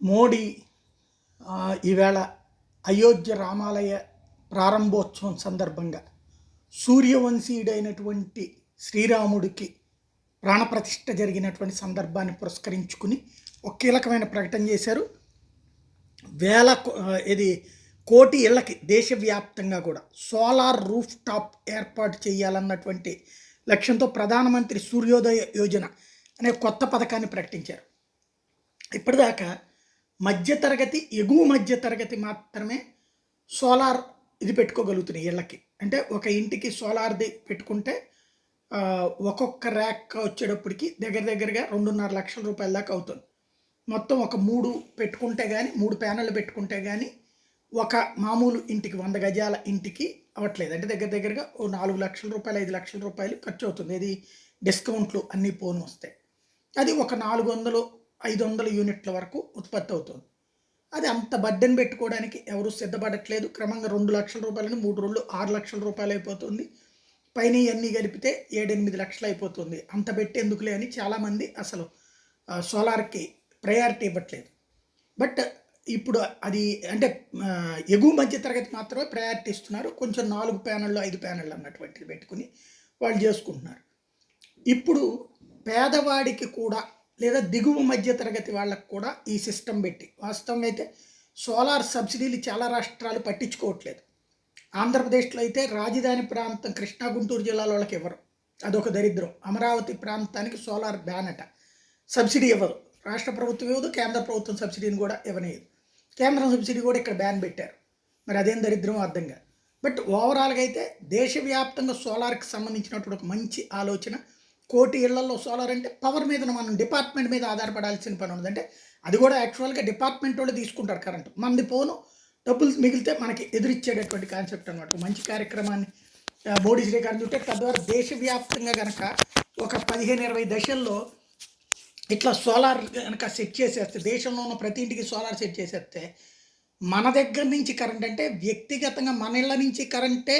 మోడీ ఈవేళ అయోధ్య రామాలయ ప్రారంభోత్సవం సందర్భంగా సూర్యవంశీయుడైనటువంటి శ్రీరాముడికి ప్రాణప్రతిష్ఠ జరిగినటువంటి సందర్భాన్ని పురస్కరించుకుని ఒక కీలకమైన ప్రకటన చేశారు. ఇది కోటి ఇళ్లకి దేశవ్యాప్తంగా కూడా సోలార్ రూఫ్ టాప్ ఏర్పాటు చేయాలన్నటువంటి లక్ష్యంతో ప్రధానమంత్రి సూర్యోదయ యోజన అనే కొత్త పథకాన్ని ప్రకటించారు. ఇప్పటిదాకా మధ్యతరగతి ఎగువ మధ్యతరగతి మాత్రమే సోలార్ ఇది పెట్టుకోగలుగుతున్నాయి ఇళ్ళకి. అంటే ఒక ఇంటికి సోలార్ది పెట్టుకుంటే ఒక్కొక్క ర్యాక్ వచ్చేటప్పటికి దగ్గరగా 2.5 లక్షల రూపాయల దాకా అవుతుంది. మొత్తం ఒక 3 పెట్టుకుంటే కానీ 3 ప్యానెళ్ళు పెట్టుకుంటే కానీ ఒక మామూలు ఇంటికి 100 గజాల ఇంటికి అవ్వట్లేదు. అంటే దగ్గరగా ఓ 4 లక్షల రూపాయలు 5 లక్షల రూపాయలు ఖర్చు అవుతుంది. ఇది డిస్కౌంట్లు అన్నీ పోను వస్తాయి. అది ఒక 400-500 యూనిట్ల వరకు ఉత్పత్తి అవుతుంది. అది అంత బడ్డెన్ పెట్టుకోవడానికి ఎవరు సిద్ధపడట్లేదు. క్రమంగా 2 లక్షల రూపాయలని 3 రోజులు 6 లక్షల రూపాయలు అయిపోతుంది. పైన ఇవన్నీ కలిపితే 7-8 లక్షలు అయిపోతుంది. అంత పెట్టేందుకులే అని చాలామంది అసలు సోలార్కి ప్రయారిటీ ఇవ్వట్లేదు. బట్ ఇప్పుడు అది అంటే ఎగువ మధ్య తరగతి మాత్రమే ప్రయారిటీ ఇస్తున్నారు. కొంచెం 4 ప్యానెళ్ళు 5 ప్యానెళ్ళు అన్నటువంటిది పెట్టుకుని వాళ్ళు చేసుకుంటున్నారు. ఇప్పుడు పేదవాడికి కూడా లేదా దిగువ మధ్య తరగతి వాళ్ళకు కూడా ఈ సిస్టమ్ పెట్టి వాస్తవంగా అయితే సోలార్ సబ్సిడీలు చాలా రాష్ట్రాలు పట్టించుకోవట్లేదు. ఆంధ్రప్రదేశ్లో అయితే రాజధాని ప్రాంతం కృష్ణా గుంటూరు జిల్లాల వాళ్ళకి ఇవ్వరు. అదొక దరిద్రం. అమరావతి ప్రాంతానికి సోలార్ బ్యాన్ అట. సబ్సిడీ ఇవ్వదు. రాష్ట్ర ప్రభుత్వం ఇవ్వదు, కేంద్ర ప్రభుత్వం సబ్సిడీని కూడా ఇవ్వలేదు. కేంద్రం సబ్సిడీ కూడా ఇక్కడ బ్యాన్ పెట్టారు. మరి అదేం దరిద్రం అర్థం కాదు. బట్ ఓవరాల్గా అయితే దేశవ్యాప్తంగా సోలార్కి సంబంధించినటువంటి ఒక మంచి ఆలోచన. కోటి ఇళ్లలో సోలార్ అంటే పవర్ మీద మనం డిపార్ట్మెంట్ మీద ఆధారపడాల్సిన పని ఉంది. అంటే అది కూడా యాక్చువల్గా డిపార్ట్మెంట్ వాళ్ళు తీసుకుంటారు కరెంటు. మనది పోను డబ్బులు మిగిలితే మనకి ఎదురిచ్చేటటువంటి కాన్సెప్ట్ అనమాట. మంచి కార్యక్రమాన్ని మోడీ శ్రీకారం చుట్టే. తద్వారా దేశవ్యాప్తంగా కనుక ఒక 15-20 దశల్లో ఇట్లా సోలార్ కనుక సెట్ చేసేస్తే, దేశంలో ఉన్న ప్రతి ఇంటికి సోలార్ సెట్ చేసేస్తే మన దగ్గర నుంచి కరెంట్ అంటే వ్యక్తిగతంగా మన ఇళ్ళ నుంచి కరెంటే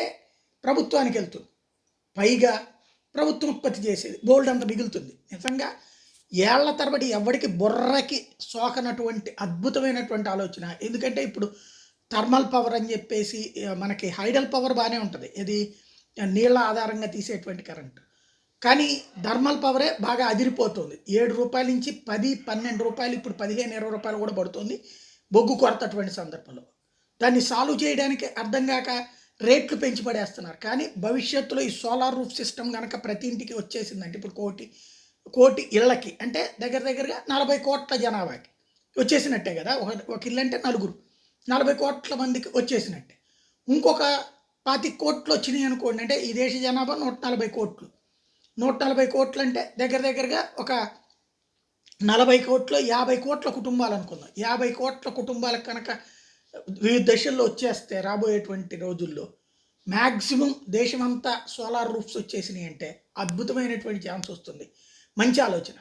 ప్రభుత్వానికి వెళ్తుంది. పైగా ప్రభుత్వం ఉత్పత్తి చేసేది బోల్డ్ అంత మిగులుతుంది. నిజంగా ఏళ్ల తరబడి ఎవరికి బుర్రకి సోకనటువంటి అద్భుతమైనటువంటి ఆలోచన. ఎందుకంటే ఇప్పుడు థర్మల్ పవర్ అని చెప్పేసి మనకి హైడల్ పవర్ బాగానే ఉంటుంది. ఇది నీళ్ళ ఆధారంగా తీసేటువంటి కరెంటు. కానీ థర్మల్ పవరే బాగా అదిరిపోతుంది. 7 రూపాయల నుంచి 10-12 రూపాయలు, ఇప్పుడు 15-20 రూపాయలు కూడా పడుతుంది బొగ్గు కొరతటువంటి సందర్భంలో. దాన్ని సాల్వ్ చేయడానికి అర్థం కాక రేట్లు పెంచి పడేస్తున్నారు. కానీ భవిష్యత్తులో ఈ సోలార్ రూఫ్ సిస్టమ్ కనుక ప్రతి ఇంటికి వచ్చేసిందంటే ఇప్పుడు కోటి ఇళ్ళకి అంటే దగ్గరగా 40 కోట్ల జనాభాకి వచ్చేసినట్టే కదా. ఒక ఇల్లు అంటే 40 కోట్ల మందికి వచ్చేసినట్టే. ఇంకొక 25 కోట్లు వచ్చినాయి అనుకోండి. అంటే ఈ దేశ జనాభా 140 కోట్లు. 140 కోట్లు అంటే దగ్గరగా ఒక 40 కోట్లు 50 కోట్ల కుటుంబాలు అనుకుందాం. 50 కోట్ల కుటుంబాలకు కనుక వివిధ దశల్లో వచ్చేస్తే రాబోయేటువంటి రోజుల్లో మ్యాక్సిమం దేశమంతా సోలార్ రూఫ్స్ వచ్చేసినాయి అంటే అద్భుతమైనటువంటి ఛాన్స్ వస్తుంది. మంచి ఆలోచన.